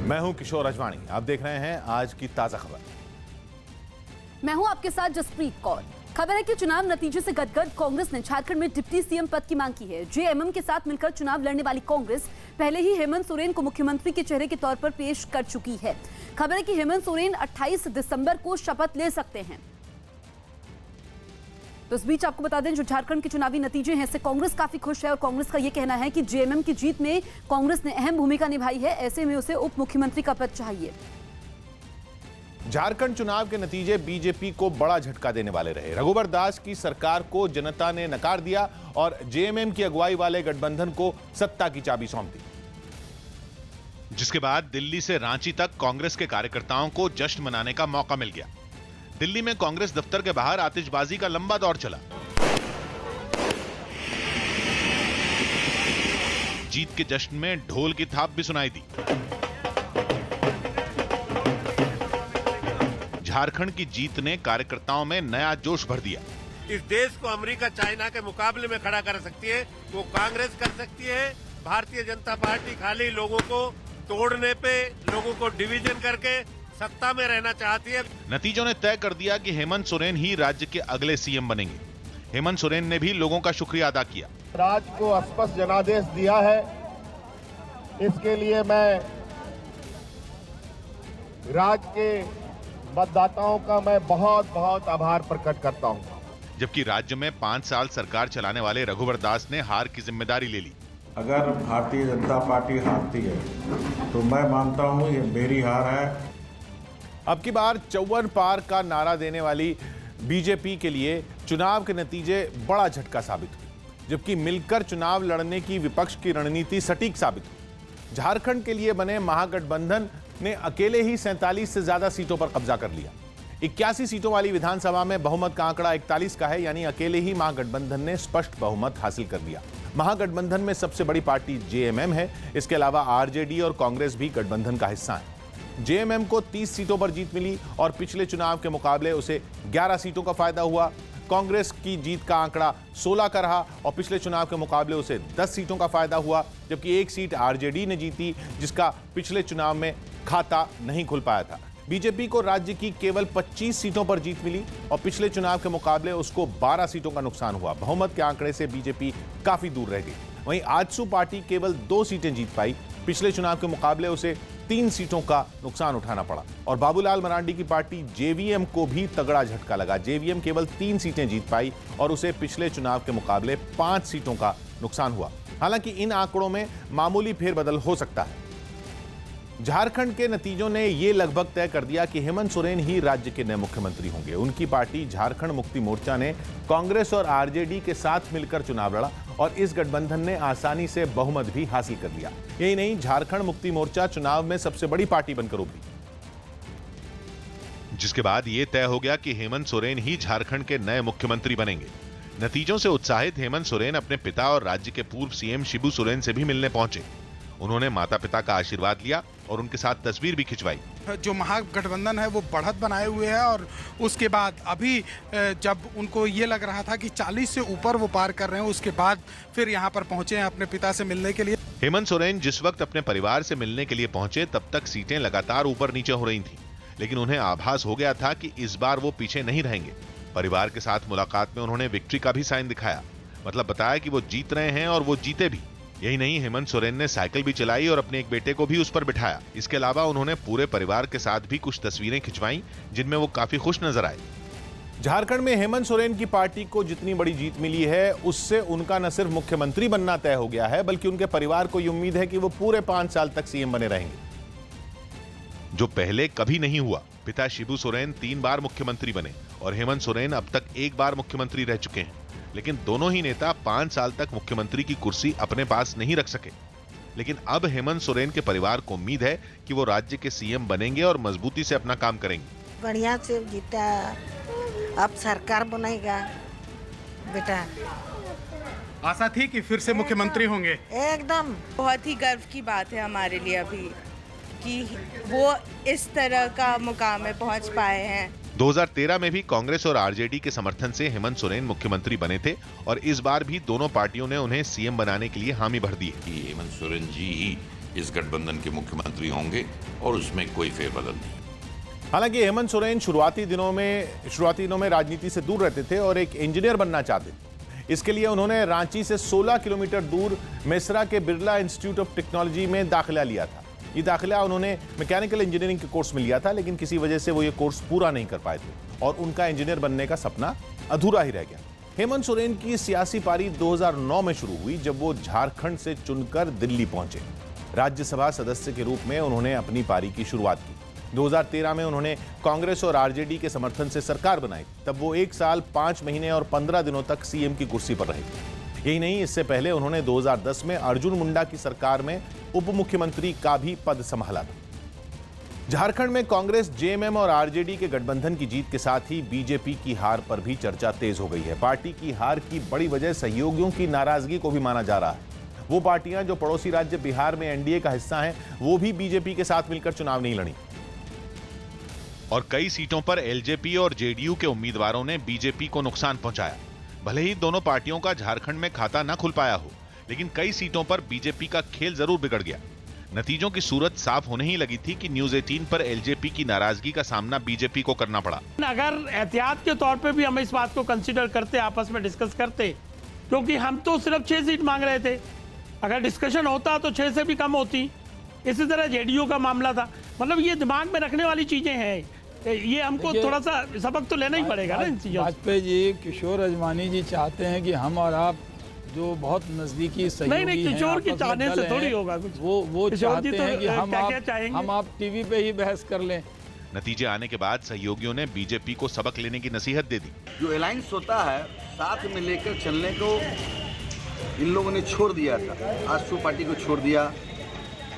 मैं हूं किशोर अजवाणी, आप देख रहे हैं आज की ताजा खबर। मैं हूं आपके साथ जसप्रीत कौर। खबर है कि चुनाव नतीजे से गदगद कांग्रेस ने झारखंड में डिप्टी सीएम पद की मांग की है। जेएमएम के साथ मिलकर चुनाव लड़ने वाली कांग्रेस पहले ही हेमंत सोरेन को मुख्यमंत्री के चेहरे के तौर पर पेश कर चुकी है। खबर है कि हेमंत सोरेन 28 दिसंबर को शपथ ले सकते हैं। तो इस बीच आपको बता दें, जो झारखंड के चुनावी नतीजे हैं इससे कांग्रेस काफी खुश है और कांग्रेस का यह कहना है कि जेएमएम की जीत में कांग्रेस ने अहम भूमिका निभाई है। ऐसे में उसे उप मुख्यमंत्री का पद चाहिए। झारखंड चुनाव के नतीजे बीजेपी को बड़ा झटका देने वाले रहे। रघुवर दास की सरकार को जनता ने नकार दिया और जेएमएम की अगुवाई वाले गठबंधन को सत्ता की चाबी सौंप दी, जिसके बाद दिल्ली से रांची तक कांग्रेस के कार्यकर्ताओं को जश्न मनाने का मौका मिल गया। दिल्ली में कांग्रेस दफ्तर के बाहर आतिशबाजी का लंबा दौर चला। जीत के जश्न में ढोल की थाप भी सुनाई दी। झारखंड की जीत ने कार्यकर्ताओं में नया जोश भर दिया। इस देश को अमेरिका चाइना के मुकाबले में खड़ा कर सकती है, वो कांग्रेस कर सकती है। भारतीय जनता पार्टी खाली लोगों को तोड़ने पे, लोगों को डिवीजन करके सत्ता में रहना चाहती है। नतीजों ने तय कर दिया कि हेमंत सोरेन ही राज्य के अगले सीएम बनेंगे। हेमंत सोरेन ने भी लोगों का शुक्रिया अदा किया। राज्य को स्पष्ट जनादेश दिया है, इसके लिए मैं राज्य के मतदाताओं का मैं बहुत बहुत आभार प्रकट करता हूं। जबकि राज्य में 5 साल सरकार चलाने वाले रघुवर दास ने हार की जिम्मेदारी ले ली। अगर भारतीय जनता पार्टी हारती है तो मैं मानता हूं ये मेरी हार है। अब की बार 54 पार का नारा देने वाली बीजेपी के लिए चुनाव के नतीजे बड़ा झटका साबित हुए, जबकि मिलकर चुनाव लड़ने की विपक्ष की रणनीति सटीक साबित हुई। झारखंड के लिए बने महागठबंधन ने अकेले ही 47 से ज्यादा सीटों पर कब्जा कर लिया। 81 सीटों वाली विधानसभा में बहुमत का आंकड़ा 41 का है, यानी अकेले ही महागठबंधन ने स्पष्ट बहुमत हासिल कर लिया। महागठबंधन में सबसे बड़ी पार्टी जेएमएम है। इसके अलावा आरजेडी और कांग्रेस भी गठबंधन का हिस्सा है। जेएमएम को 30 सीटों पर जीत मिली और पिछले चुनाव के मुकाबले उसे 11 सीटों का फायदा हुआ। कांग्रेस की जीत का आंकड़ा 16 का रहा और पिछले चुनाव के मुकाबले उसे 10 सीटों का फायदा हुआ, जबकि एक सीट आरजेडी ने जीती, जिसका पिछले चुनाव में खाता नहीं खुल पाया था। बीजेपी को राज्य की केवल 25 सीटों पर जीत मिली और पिछले चुनाव के मुकाबले उसको 12 सीटों का नुकसान हुआ। बहुमत के आंकड़े से बीजेपी काफी दूर रह गई। वहीं आजसू पार्टी केवल 2 सीटें जीत पाई। पिछले चुनाव के मुकाबले उसे 3 सीटों का नुकसान उठाना पड़ा और बाबूलाल मरांडी की पार्टी जेवीएम को भी तगड़ा झटका लगा। जेवीएम केवल 3 सीटें जीत पाई और उसे पिछले चुनाव के मुकाबले 5 सीटों का नुकसान हुआ। हालांकि इन आंकड़ों में मामूली फेरबदल हो सकता है। झारखंड के नतीजों ने यह लगभग तय कर दिया कि हेमंत सोरेन ही राज्य के नए मुख्यमंत्री होंगे। उनकी पार्टी झारखंड मुक्ति मोर्चा ने कांग्रेस और आरजेडी के साथ मिलकर चुनाव लड़ा और इस गठबंधन ने आसानी से बहुमत भी हासिल कर लिया। यही नहीं, झारखंड मुक्ति मोर्चा चुनाव में सबसे बड़ी पार्टी बनकर उभरी, जिसके बाद यह तय हो गया कि हेमंत सोरेन ही झारखंड के नए मुख्यमंत्री बनेंगे। नतीजों से उत्साहित हेमंत सोरेन अपने पिता और राज्य के पूर्व सीएम शिबू सोरेन से भी मिलने पहुंचे। उन्होंने माता पिता का आशीर्वाद लिया और उनके साथ तस्वीर भी खिंचवाई। जो महागठबंधन है वो बढ़त बनाए हुए है और उसके बाद अभी जब उनको ये लग रहा था कि 40 से ऊपर वो पार कर रहे हैं, उसके बाद फिर यहाँ पर पहुंचे हैं अपने पिता से मिलने के लिए। हेमंत सोरेन जिस वक्त अपने परिवार से मिलने के लिए पहुंचे तब तक सीटें लगातार ऊपर नीचे हो रही थीं, लेकिन उन्हें आभास हो गया था कि इस बार वो पीछे नहीं रहेंगे। परिवार के साथ मुलाकात में उन्होंने विक्ट्री का भी साइन दिखाया, मतलब बताया कि वो जीत रहे हैं और वो जीते भी। यही नहीं, हेमंत सोरेन ने साइकिल भी चलाई और अपने एक बेटे को भी उस पर बिठाया। इसके अलावा उन्होंने पूरे परिवार के साथ भी कुछ तस्वीरें खिंचवाई, जिनमें वो काफी खुश नजर आए। झारखंड में हेमंत सोरेन की पार्टी को जितनी बड़ी जीत मिली है, उससे उनका न सिर्फ मुख्यमंत्री बनना तय हो गया है, बल्कि उनके परिवार को यह उम्मीद है कि वो पूरे 5 साल तक सीएम बने रहेंगे, जो पहले कभी नहीं हुआ। पिता शिबू सोरेन 3 बार मुख्यमंत्री बने और हेमंत सोरेन अब तक 1 बार मुख्यमंत्री रह चुके हैं, लेकिन दोनों ही नेता 5 साल तक मुख्यमंत्री की कुर्सी अपने पास नहीं रख सके। लेकिन अब हेमंत सोरेन के परिवार को उम्मीद है कि वो राज्य के सीएम बनेंगे और मजबूती से अपना काम करेंगे। बढ़िया से जीता, अब सरकार बनेगा बेटा। आशा थी कि फिर से मुख्यमंत्री होंगे। एकदम बहुत ही गर्व की बात है हमारे लिए अभी कि वो इस तरह का मुकाम में पहुंच पाए हैं। 2013 में भी कांग्रेस और आरजेडी के समर्थन से हेमंत सोरेन मुख्यमंत्री बने थे और इस बार भी दोनों पार्टियों ने उन्हें सीएम बनाने के लिए हामी भर दी है। हेमंत सोरेन जी ही इस गठबंधन के मुख्यमंत्री होंगे और उसमें कोई फेरबदल नहीं। हालांकि हेमंत सोरेन शुरुआती दिनों में राजनीति से दूर रहते थे और एक इंजीनियर बनना चाहते थे। इसके लिए उन्होंने रांची से 16 किलोमीटर दूर मेसरा के बिरला इंस्टीट्यूट ऑफ टेक्नोलॉजी में दाखिला लिया था। ये दाखिला उन्होंने मैकेनिकल इंजीनियरिंग के कोर्स में लिया था, लेकिन किसी वजह से वो ये कोर्स पूरा नहीं कर पाए थे और उनका इंजीनियर बनने का सपना अधूरा ही रह गया। हेमंत सोरेन की सियासी पारी 2009 में शुरू हुई, जब वो झारखंड से चुनकर दिल्ली पहुंचे। राज्यसभा सदस्य के रूप में उन्होंने अपनी पारी की शुरुआत की। 2013 में उन्होंने कांग्रेस और आरजेडी के समर्थन से सरकार बनाई। तब वो 1 साल 5 महीने और 15 दिनों तक सीएम की कुर्सी पर रहे। यही नहीं, इससे पहले उन्होंने 2010 में अर्जुन मुंडा की सरकार में उप मुख्यमंत्री का भी पद संभाला था। झारखंड में कांग्रेस, जेएमएम और आरजेडी के गठबंधन की जीत के साथ ही बीजेपी की हार पर भी चर्चा तेज हो गई है। पार्टी की हार की बड़ी वजह सहयोगियों की नाराजगी को भी माना जा रहा है। वो पार्टियां जो पड़ोसी राज्य बिहार में एनडीए का हिस्सा हैं, वो भी बीजेपी के साथ मिलकर चुनाव नहीं लड़ी। और कई सीटों पर एलजेपी और जेडीयू के उम्मीदवारों ने बीजेपी को नुकसान पहुंचाया। भले ही दोनों पार्टियों का झारखंड में खाता न खुल पाया हो, लेकिन कई सीटों पर बीजेपी का खेल जरूर बिगड़ गया। नतीजों की सूरत साफ होने ही लगी थी कि न्यूज 18 पर एलजेपी की नाराजगी का सामना बीजेपी को करना पड़ा। अगर एहतियात के तौर पे भी हम इस बात को कंसीडर करते, आपस में डिस्कस करते, क्योंकि हम तो सिर्फ 6 सीट मांग रहे थे। अगर डिस्कशन होता तो 6 से भी कम होती। इसी तरह जेडीयू का मामला था। मतलब ये दिमाग में रखने वाली चीजें हैं। ये हमको थोड़ा सा सबक तो लेना ही पड़ेगा ना इन चीजों। वाजपेयी जी, किशोर अजवानी जी चाहते हैं कि हम और आप जो बहुत नजदीकी सहयोगी नहीं, किशोर की चाहने से थोड़ी होगा कुछ। वो चाहते हैं कि हम आप टीवी पे ही बहस कर लें। नतीजे आने के बाद सहयोगियों ने बीजेपी को सबक लेने की नसीहत दे दी। जो अलायंस होता है, साथ में लेकर चलने को इन लोगों ने छोड़ दिया था। आजसू पार्टी को छोड़ दिया,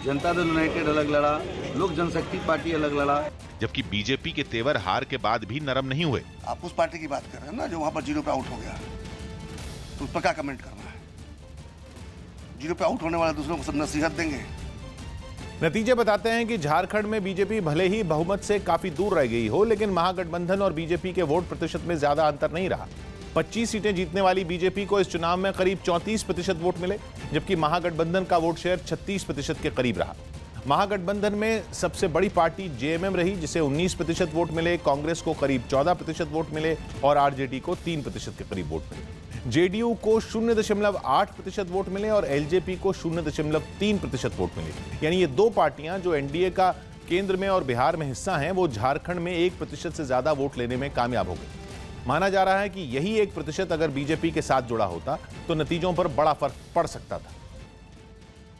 जनता दल यूनाइटेड अलग लड़ा, लोक जनशक्ति पार्टी अलग लड़ा। जबकि बीजेपी के तेवर हार के बाद भी नरम नहीं हुए। आप उस पार्टी की बात कर रहे हैं ना जो वहां पर 0 पे आउट हो गया, तो उस पर क्या कमेंट करना है? 0 पे आउट होने वाले दूसरों को सब नसीहत देंगे। नतीजे बताते हैं कि झारखंड में बीजेपी भले ही बहुमत से काफी दूर रह गई हो, लेकिन महागठबंधन और बीजेपी के वोट प्रतिशत में ज्यादा अंतर नहीं रहा। 25 सीटें जीतने वाली बीजेपी को इस चुनाव में करीब 34% वोट मिले, जबकि महागठबंधन का वोट शेयर 36% के करीब रहा। महागठबंधन में सबसे बड़ी पार्टी जेएमएम रही, जिसे 19% वोट मिले। कांग्रेस को करीब 14% वोट मिले और आरजेडी को 3% के करीब वोट मिले। जेडीयू को 0.8% वोट मिले और एलजेपी को 0.3% वोट मिले। यानी ये दो पार्टियां जो एनडीए का केंद्र में और बिहार में हिस्सा हैं, वो झारखंड में 1% से ज्यादा वोट लेने में कामयाब हो गए। माना जा रहा है कि यही 1% अगर बीजेपी के साथ जुड़ा होता तो नतीजों पर बड़ा फर्क पड़ सकता था।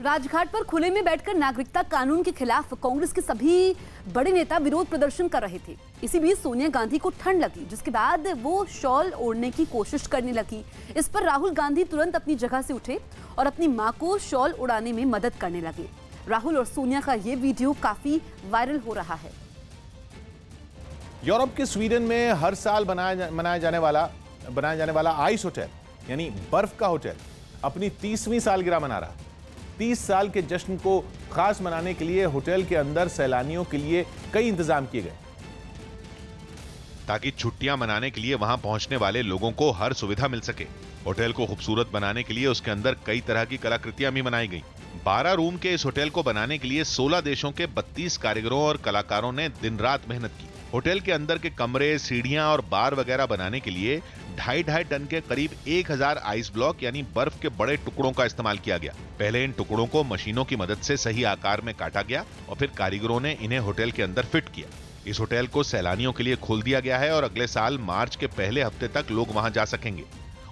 राजघाट पर खुले में बैठकर नागरिकता कानून के खिलाफ कांग्रेस के सभी बड़े नेता विरोध प्रदर्शन कर रहे थे। इसी बीच सोनिया गांधी को ठंड लगी, जिसके बाद वो शॉल ओढ़ने की कोशिश करने लगी। इस पर राहुल गांधी तुरंत अपनी जगह से उठे और अपनी मां को शॉल उड़ाने में मदद करने लगे। राहुल और सोनिया का ये वीडियो काफी वायरल हो रहा है। यूरोप के स्वीडन में हर साल बनाया जाने वाला आइस होटल, यानी बर्फ का होटल, अपनी 30वीं सालगिरह मना रहा। 30 साल के जश्न को खास मनाने के लिए होटल के अंदर सैलानियों के लिए कई इंतजाम किए गए, ताकि छुट्टियां मनाने के लिए वहां पहुंचने वाले लोगों को हर सुविधा मिल सके। होटल को खूबसूरत बनाने के लिए उसके अंदर कई तरह की कलाकृतियां भी बनाई गई। 12 रूम के इस होटल को बनाने के लिए 16 देशों के 32 कारीगरों और कलाकारों ने दिन रात मेहनत की। होटल के अंदर के कमरे, सीढ़ियां और बार वगैरह बनाने के लिए 2.5 टन के करीब 1000 आइस ब्लॉक यानी बर्फ के बड़े टुकड़ों का इस्तेमाल किया गया। पहले इन टुकड़ों को मशीनों की मदद से सही आकार में काटा गया और फिर कारीगरों ने इन्हें होटल के अंदर फिट किया। इस होटल को सैलानियों के लिए खोल दिया गया है और अगले साल मार्च के पहले हफ्ते तक लोग वहां जा सकेंगे।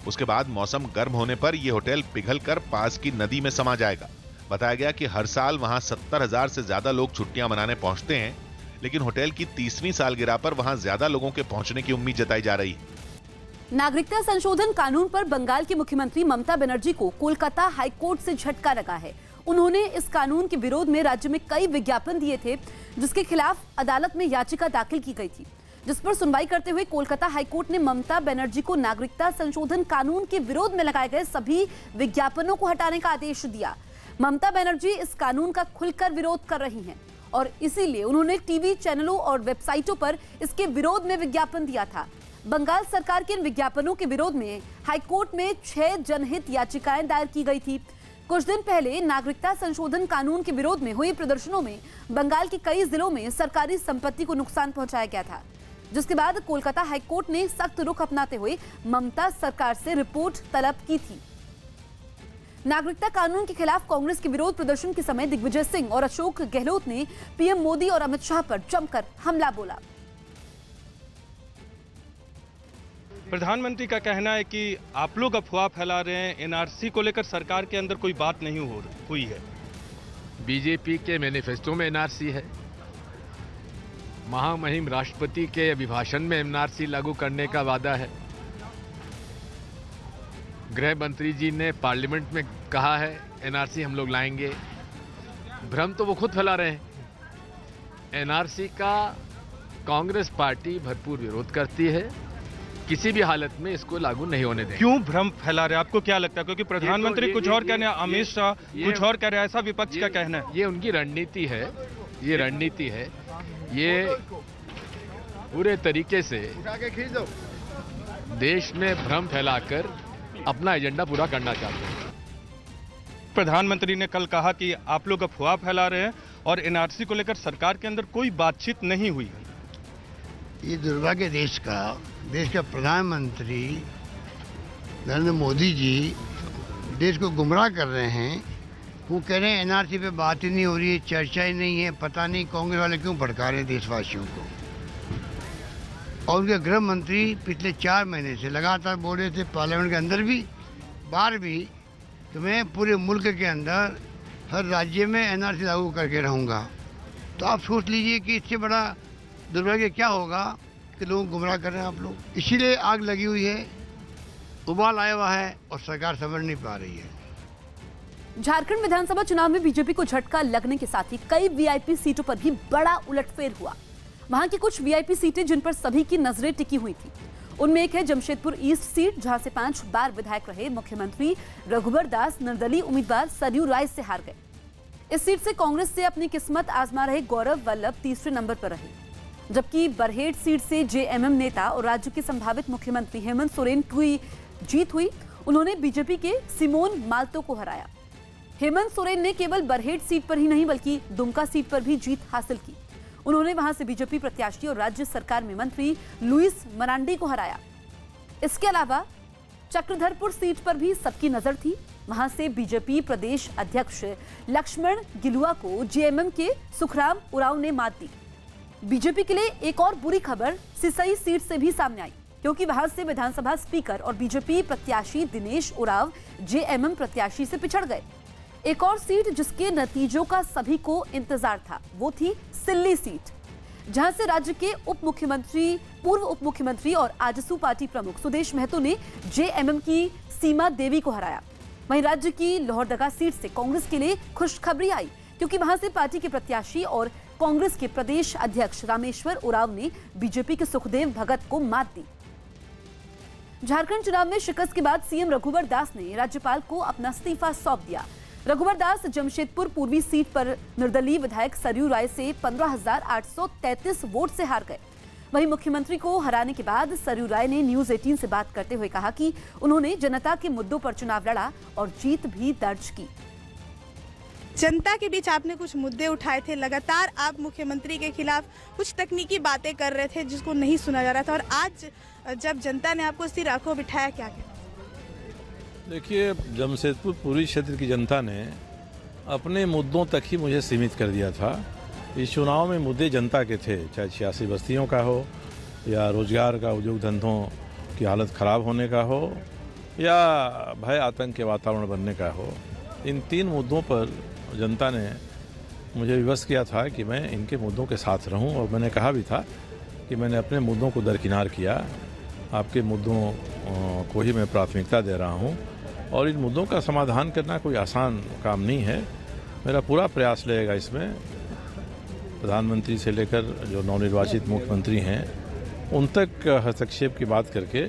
उसके बाद मौसम गर्म होने पर यह होटल पिघलकर पास की नदी में समा जाएगा। बताया गया कि हर साल वहां 70,000 से ज्यादा लोग छुट्टियां मनाने पहुंचते हैं, लेकिन होटल की 30वीं सालगिरह पर वहां ज्यादा लोगों के पहुंचने की उम्मीद जताई जा रही है। नागरिकता संशोधन कानून पर बंगाल की मुख्यमंत्री ममता बनर्जी को कोलकाता हाईकोर्ट से झटका लगा है। उन्होंने इस कानून के विरोध में राज्य में कई विज्ञापन दिए थे, जिसके खिलाफ अदालत में याचिका दाखिल की गई थी, जिस पर सुनवाई करते हुए कोलकाता हाईकोर्ट ने ममता बनर्जी को नागरिकता संशोधन कानून के विरोध में लगाए गए सभी विज्ञापनों को हटाने का आदेश दिया। ममता बनर्जी इस कानून का खुलकर विरोध कर रही हैं और इसीलिए उन्होंने टीवी चैनलों और वेबसाइटों पर इसके विरोध में विज्ञापन दिया था। बंगाल सरकार के इन विज्ञापनों के विरोध में हाईकोर्ट में 6 जनहित याचिकाएं दायर की गई थी। कुछ दिन पहले नागरिकता संशोधन कानून के विरोध में हुए प्रदर्शनों में बंगाल के कई जिलों में सरकारी संपत्ति को नुकसान पहुंचाया गया था, जिसके बाद कोलकाता हाईकोर्ट ने सख्त रुख अपनाते हुए ममता सरकार से रिपोर्ट तलब की थी। नागरिकता कानून के खिलाफ कांग्रेस के विरोध प्रदर्शन के समय दिग्विजय सिंह और अशोक गहलोत ने पीएम मोदी और अमित शाह पर जमकर हमला बोला। प्रधानमंत्री का कहना है कि आप लोग अफवाह फैला रहे हैं, एनआरसी को लेकर सरकार के अंदर कोई बात नहीं हुई है। बीजेपी के मैनिफेस्टो में एनआरसी है, महामहिम राष्ट्रपति के अभिभाषण में एनआरसी लागू करने का वादा है, गृह मंत्री जी ने पार्लियामेंट में कहा है एनआरसी हम लोग लाएंगे। भ्रम तो वो खुद फैला रहे हैं। एनआरसी का कांग्रेस पार्टी भरपूर विरोध करती है, किसी भी हालत में इसको लागू नहीं होने देंगे। क्यों भ्रम फैला रहे हैं, आपको क्या लगता है? क्योंकि प्रधानमंत्री कुछ और कह रहे हैं, अमित शाह कुछ और कह रहे हैं, ऐसा विपक्ष का कहना है। ये उनकी रणनीति है, ये रणनीति है, ये पूरे तरीके से देश में भ्रम फैलाकर अपना एजेंडा पूरा करना चाहते हैं। प्रधानमंत्री ने कल कहा कि आप लोग अफवाह फैला रहे हैं और एनआरसी को लेकर सरकार के अंदर कोई बातचीत नहीं हुई है। ये दुर्भाग्य देश का प्रधानमंत्री नरेंद्र मोदी जी देश को गुमराह कर रहे हैं। वो कह रहे हैं एनआरसी पे बात ही नहीं हो रही है, चर्चा ही नहीं है। पता नहीं कांग्रेस वाले क्यों भड़का रहे हैं देशवासियों को। और उनके गृह मंत्री पिछले 4 महीने से लगातार बोल रहे थे पार्लियामेंट के अंदर भी बाहर भी कि मैं पूरे मुल्क के अंदर हर राज्य में एनआरसी लागू करके रहूँगा। तो आप सोच लीजिए कि इससे बड़ा दुर्भाग्य क्या होगा कि लोग गुमराह कर रहे हैं आप लोग। इसीलिए आग लगी हुई है, उबाल आया हुआ है और सरकार समझ नहीं पा रही है। झारखंड विधानसभा चुनाव में बीजेपी को झटका लगने के साथ ही कई वीआईपी सीटों पर भी बड़ा उलटफेर हुआ। वहां की कुछ वीआईपी सीटें जिन पर सभी की नजरें टिकी हुई थी, उनमें एक है जमशेदपुर ईस्ट सीट, जहां से 5 बार विधायक रहे मुख्यमंत्री रघुबर दास निर्दलीय उम्मीदवार सरयू राय से हार गए। इस सीट से कांग्रेस से अपनी किस्मत आजमा रहे गौरव वल्लभ तीसरे नंबर पर रहे, जबकि बरहेट सीट से जेएमएम नेता और राज्य के संभावित मुख्यमंत्री हेमंत सोरेन की जीत हुई। उन्होंने बीजेपी के सिमोन मालतो को हराया। हेमंत सोरेन ने केवल बरहेट सीट पर ही नहीं बल्कि दुमका सीट पर भी जीत हासिल की। उन्होंने वहां से बीजेपी प्रत्याशी और राज्य सरकार में मंत्री लुइस मरांडी को हराया। इसके अलावा चक्रधरपुर सीट पर भी सबकी नजर थी। वहां से बीजेपी प्रदेश अध्यक्ष लक्ष्मण गिलुआ को जेएमएम के सुखराम उरांव ने मात दी। बीजेपी के लिए एक और बुरी खबर सिसई सीट से भी सामने आई, क्योंकि वहां से विधानसभा स्पीकर और बीजेपी प्रत्याशी दिनेश उरांव जेएमएम प्रत्याशी से पिछड़ गए। एक और सीट जिसके नतीजों का सभी को इंतजार था वो थी सिल्ली सीट, जहां से राज्य के पूर्व उप मुख्यमंत्री और आजसू पार्टी प्रमुख सुदेश महतो ने जेएमएम की सीमा देवी को हराया। वहीं राज्य की लोहरदगा सीट से कांग्रेस के लिए खुशखबरी आई, क्योंकि वहां से पार्टी के प्रत्याशी और कांग्रेस के प्रदेश अध्यक्ष रामेश्वर उरांव ने बीजेपी के सुखदेव भगत को मात दी। झारखंड चुनाव में शिकस्त के बाद सीएम रघुबर दास ने राज्यपाल को अपना इस्तीफा सौंप दिया। रघुबर दास जमशेदपुर पूर्वी सीट पर निर्दलीय विधायक सरयू राय से 15,833 वोट से हार गए। वहीं मुख्यमंत्री को हराने के बाद सरयू राय ने न्यूज 18 से बात करते हुए कहा कि उन्होंने जनता के मुद्दों पर चुनाव लड़ा और जीत भी दर्ज की। जनता के बीच आपने कुछ मुद्दे उठाए थे, लगातार आप मुख्यमंत्री के खिलाफ कुछ तकनीकी बातें कर रहे थे जिसको नहीं सुना जा रहा था, और आज जब जनता ने आपको सिर आंखों बिठाया, क्या कहना? देखिए, जमशेदपुर पूर्वी क्षेत्र की जनता ने अपने मुद्दों तक ही मुझे सीमित कर दिया था। इस चुनाव में मुद्दे जनता के थे, चाहे 86 बस्तियों का हो या रोजगार का, उद्योग धंधों की हालत ख़राब होने का हो या भय आतंक के वातावरण बनने का हो। इन 3 मुद्दों पर जनता ने मुझे विवश किया था कि मैं इनके मुद्दों के साथ रहूं, और मैंने कहा भी था कि मैंने अपने मुद्दों को दरकिनार किया, आपके मुद्दों को ही मैं प्राथमिकता दे रहा हूं, और इन मुद्दों का समाधान करना कोई आसान काम नहीं है। मेरा पूरा प्रयास रहेगा इसमें, प्रधानमंत्री से लेकर जो नवनिर्वाचित मुख्यमंत्री हैं उन तक हस्तक्षेप की बात करके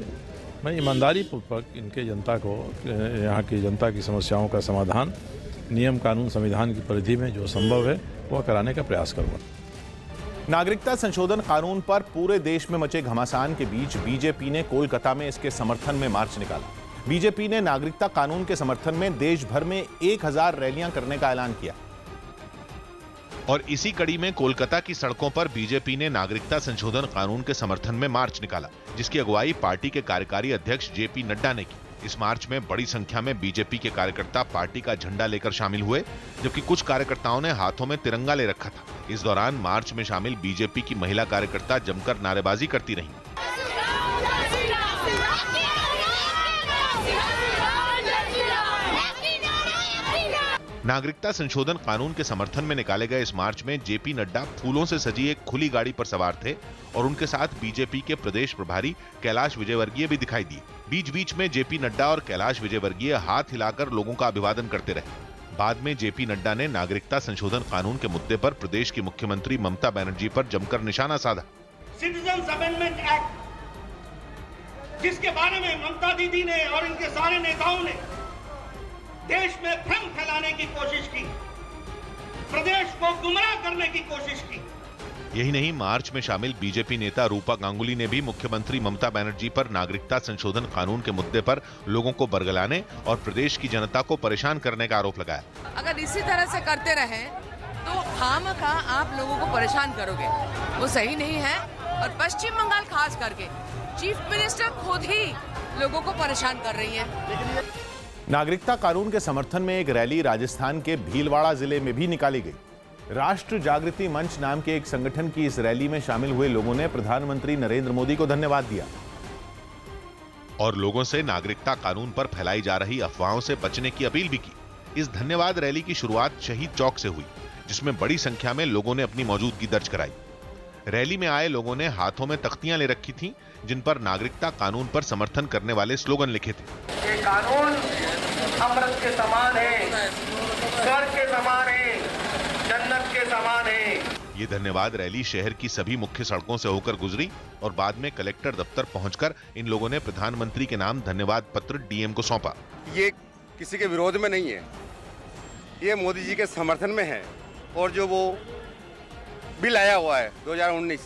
मैं ईमानदारी पूर्वक इनके जनता को, यहाँ की जनता की समस्याओं का समाधान नियम कानून संविधान की परिधि में जो संभव है वह कराने का प्रयास करूँगा। नागरिकता संशोधन कानून पर पूरे देश में मचे घमासान के बीच बीजेपी ने कोलकाता में इसके समर्थन में मार्च निकाला। बीजेपी ने नागरिकता कानून के समर्थन में देश भर में 1000 रैलियां करने का ऐलान किया। और इसी कड़ी में कोलकाता की सड़कों पर बीजेपी ने नागरिकता संशोधन कानून के समर्थन में मार्च निकाला, जिसकी अगुवाई पार्टी के कार्यकारी अध्यक्ष जेपी नड्डा ने की। इस मार्च में बड़ी संख्या में बीजेपी के कार्यकर्ता पार्टी का झंडा लेकर शामिल हुए, जबकि कुछ कार्यकर्ताओं ने हाथों में तिरंगा ले रखा था। इस दौरान मार्च में शामिल बीजेपी की महिला कार्यकर्ता जमकर नारेबाजी करती रहीं। नागरिकता संशोधन कानून के समर्थन में निकाले गए इस मार्च में जेपी नड्डा फूलों से सजी एक खुली गाड़ी पर सवार थे और उनके साथ बीजेपी के प्रदेश प्रभारी कैलाश विजयवर्गीय भी दिखाई दिए। बीच बीच में जेपी नड्डा और कैलाश विजयवर्गीय हाथ हिलाकर लोगों का अभिवादन करते रहे। बाद में जेपी नड्डा ने नागरिकता संशोधन कानून के मुद्दे पर प्रदेश की मुख्यमंत्री ममता बनर्जी पर जमकर निशाना साधा। सिटीजन्स अमेंडमेंट एक्ट, जिसके बारे में ममता दीदी ने और इनके सारे नेताओं ने देश में भ्रम फैलाने की कोशिश की, प्रदेश को गुमराह करने की कोशिश की। यही नहीं, मार्च में शामिल बीजेपी नेता रूपा गांगुली ने भी मुख्यमंत्री ममता बनर्जी पर नागरिकता संशोधन कानून के मुद्दे पर लोगों को बरगलाने और प्रदेश की जनता को परेशान करने का आरोप लगाया। अगर इसी तरह से करते रहे तो खामखा आप लोगों को परेशान करोगे, वो सही नहीं है। और पश्चिम बंगाल खास करके चीफ मिनिस्टर खुद ही लोगों को परेशान कर रही है। नागरिकता कानून के समर्थन में एक रैली राजस्थान के भीलवाड़ा जिले में भी निकाली गई। राष्ट्र जागृति मंच नाम के एक संगठन की इस रैली में शामिल हुए लोगों ने प्रधानमंत्री नरेंद्र मोदी को धन्यवाद दिया और लोगों से नागरिकता कानून पर फैलाई जा रही अफवाहों से बचने की अपील भी की। इस धन्यवाद रैली की शुरुआत शहीद चौक से हुई, जिसमें बड़ी संख्या में लोगों ने अपनी मौजूदगी दर्ज कराई। रैली में आए लोगों ने हाथों में तख्तियां ले रखी थीं, जिन पर नागरिकता कानून पर समर्थन करने वाले स्लोगन लिखे थे। ये कानून अमृत के समान है, स्वर्ग के समान है, जन्नत के समान है। ये धन्यवाद रैली शहर की सभी मुख्य सड़कों से होकर गुजरी और बाद में कलेक्टर दफ्तर पहुंचकर इन लोगों ने प्रधानमंत्री के नाम धन्यवाद पत्र डीएम को सौंपा। ये किसी के विरोध में नहीं है, ये मोदी जी के समर्थन में है और जो वो बिल आया हुआ है 2019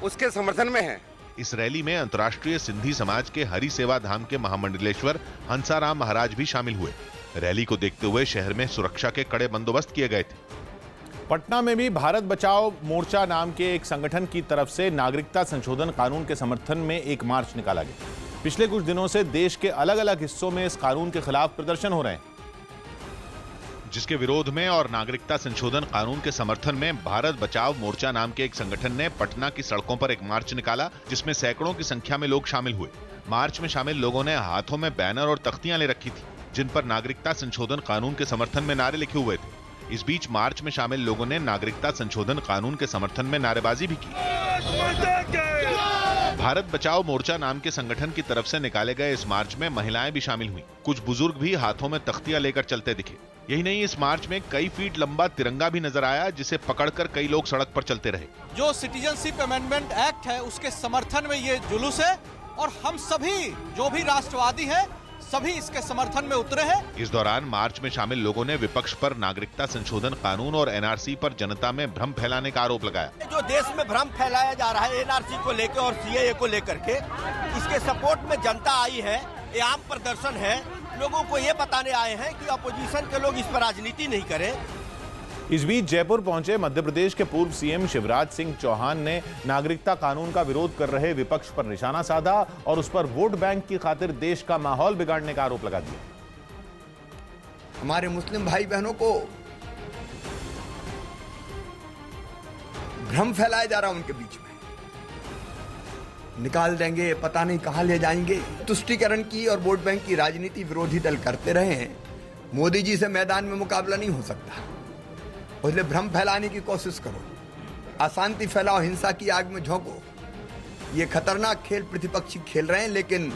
उसके समर्थन में है। इस रैली में अंतर्राष्ट्रीय सिंधी समाज के हरि सेवा धाम के महामंडलेश्वर हंसाराम महाराज भी शामिल हुए। रैली को देखते हुए शहर में सुरक्षा के कड़े बंदोबस्त किए गए थे। पटना में भी भारत बचाओ मोर्चा नाम के एक संगठन की तरफ से नागरिकता संशोधन कानून के समर्थन में एक मार्च निकाला गया। पिछले कुछ दिनों से देश के अलग अलग हिस्सों में इस कानून के खिलाफ प्रदर्शन हो रहे हैं, जिसके विरोध में और नागरिकता संशोधन कानून के समर्थन में भारत बचाओ मोर्चा नाम के एक संगठन ने पटना की सड़कों पर एक मार्च निकाला, जिसमें सैकड़ों की संख्या में लोग शामिल हुए। मार्च में शामिल लोगों ने हाथों में बैनर और तख्तियां ले रखी थी, जिन पर नागरिकता संशोधन कानून के समर्थन में नारे लिखे हुए थे। इस बीच मार्च में शामिल लोगों ने नागरिकता संशोधन कानून के समर्थन में नारेबाजी भी की। भारत बचाओ मोर्चा नाम के संगठन की तरफ से निकाले गए इस मार्च में महिलाएं भी शामिल हुई। कुछ बुजुर्ग भी हाथों में तख्तियां लेकर चलते दिखे। यही नहीं, इस मार्च में कई फीट लंबा तिरंगा भी नजर आया, जिसे पकड़कर कई लोग सड़क पर चलते रहे। जो सिटीजनशिप अमेंडमेंट एक्ट है उसके समर्थन में ये जुलूस है और हम सभी जो भी राष्ट्रवादी हैं सभी इसके समर्थन में उतरे हैं। इस दौरान मार्च में शामिल लोगों ने विपक्ष पर नागरिकता संशोधन कानून और एनआरसी पर जनता में भ्रम फैलाने का आरोप लगाया। जो देश में भ्रम फैलाया जा रहा है एनआरसी को लेकर और सीएए को लेकर के, इसके सपोर्ट में जनता आई है, ये आम प्रदर्शन है। लोगों को ये बताने आए हैं कि अपोजिशन के लोग इस पर राजनीति नहीं करें। इस बीच जयपुर पहुंचे मध्य प्रदेश के पूर्व सीएम शिवराज सिंह चौहान ने नागरिकता कानून का विरोध कर रहे विपक्ष पर निशाना साधा और उस पर वोट बैंक की खातिर देश का माहौल बिगाड़ने का आरोप लगा दिया। हमारे मुस्लिम भाई बहनों को भ्रम फैलाया जा रहा है, उनके बीच में निकाल देंगे, पता नहीं कहां ले जाएंगे। तुष्टीकरण की और वोट बैंक की राजनीति विरोधी दल करते रहे हैं। मोदी जी से मैदान में मुकाबला नहीं हो सकता। इसलिए भ्रम फैलाने की कोशिश करो, अशांति फैलाओ, हिंसा की आग में झोंको। ये खतरनाक खेल प्रतिपक्षी खेल रहे हैं, लेकिन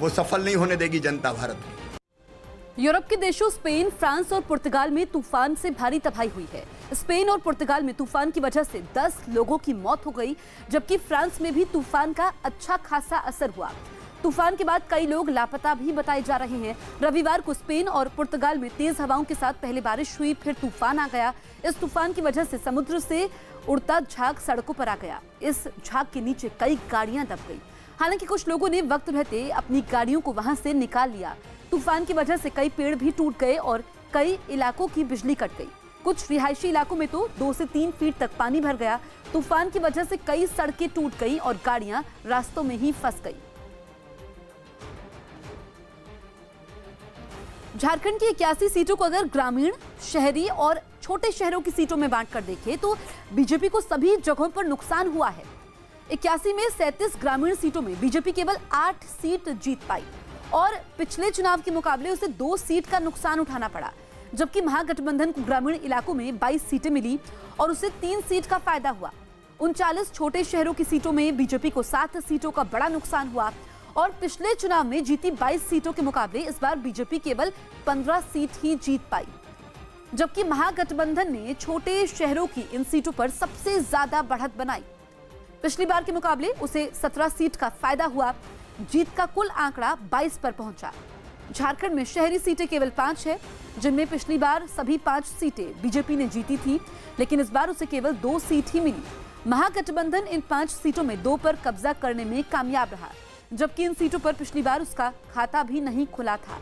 वो सफल नहीं होने देगी जनता भारत की। यूरोप के देशों स्पेन, फ्रांस और पुर्तगाल में तूफान से भारी तबाही हुई है। स्पेन और पुर्तगाल में तूफान की वजह से 10 लोगों की मौत हो गई, जबकि फ्रांस में भी तूफान का अच्छा खासा असर हुआ। तूफान के बाद कई लोग लापता भी बताए जा रहे हैं। रविवार को स्पेन और पुर्तगाल में तेज हवाओं के साथ पहले बारिश हुई, फिर तूफान आ गया। इस तूफान की वजह से समुद्र से उड़ता झाग सड़कों पर आ गया। इस झाग के नीचे कई गाड़ियां दब गई। हालांकि कुछ लोगों ने वक्त रहते अपनी गाड़ियों को वहां से निकाल लिया। तूफान की वजह से कई पेड़ भी टूट गए और कई इलाकों की बिजली कट गई। कुछ रिहायशी इलाकों में तो 2 से 3 फीट तक पानी भर गया। तूफान की वजह से कई सड़कें टूट गई और गाड़ियां रास्तों में ही फंस गई। झारखंड की 81 सीटों को अगर ग्रामीण, शहरी और छोटे शहरों की सीटों में बांटकर देखें तो बीजेपी को सभी जगहों पर नुकसान हुआ है। 81 में 37 ग्रामीण सीटों में बीजेपी केवल 8 सीट जीत पाई और पिछले चुनाव के मुकाबले उसे 2 सीट का नुकसान उठाना पड़ा, जबकि महागठबंधन को ग्रामीण इलाकों में 22 सीटें मिली और उसे 3 सीट का फायदा हुआ। 39 छोटे शहरों की सीटों में बीजेपी को 7 सीटों का बड़ा नुकसान हुआ और पिछले चुनाव में जीती 22 सीटों के मुकाबले इस बार बीजेपी केवल 15 सीट ही जीत पाई, जबकि महागठबंधन ने छोटे शहरों की इन सीटों पर सबसे ज्यादा बढ़त बनाई। पिछली बार के मुकाबले उसे 17 सीट का फायदा हुआ। जीत का कुल आंकड़ा 22 पर पहुंचा। झारखंड में शहरी सीटें केवल 5 है, जिनमें पिछली बार सभी 5 सीटें बीजेपी ने जीती थी, लेकिन इस बार उसे केवल 2 सीट ही मिली। महागठबंधन इन 5 सीटों में 2 पर कब्जा करने में कामयाब रहा, जबकि इन सीटों पर पिछली बार उसका खाता भी नहीं खुला था।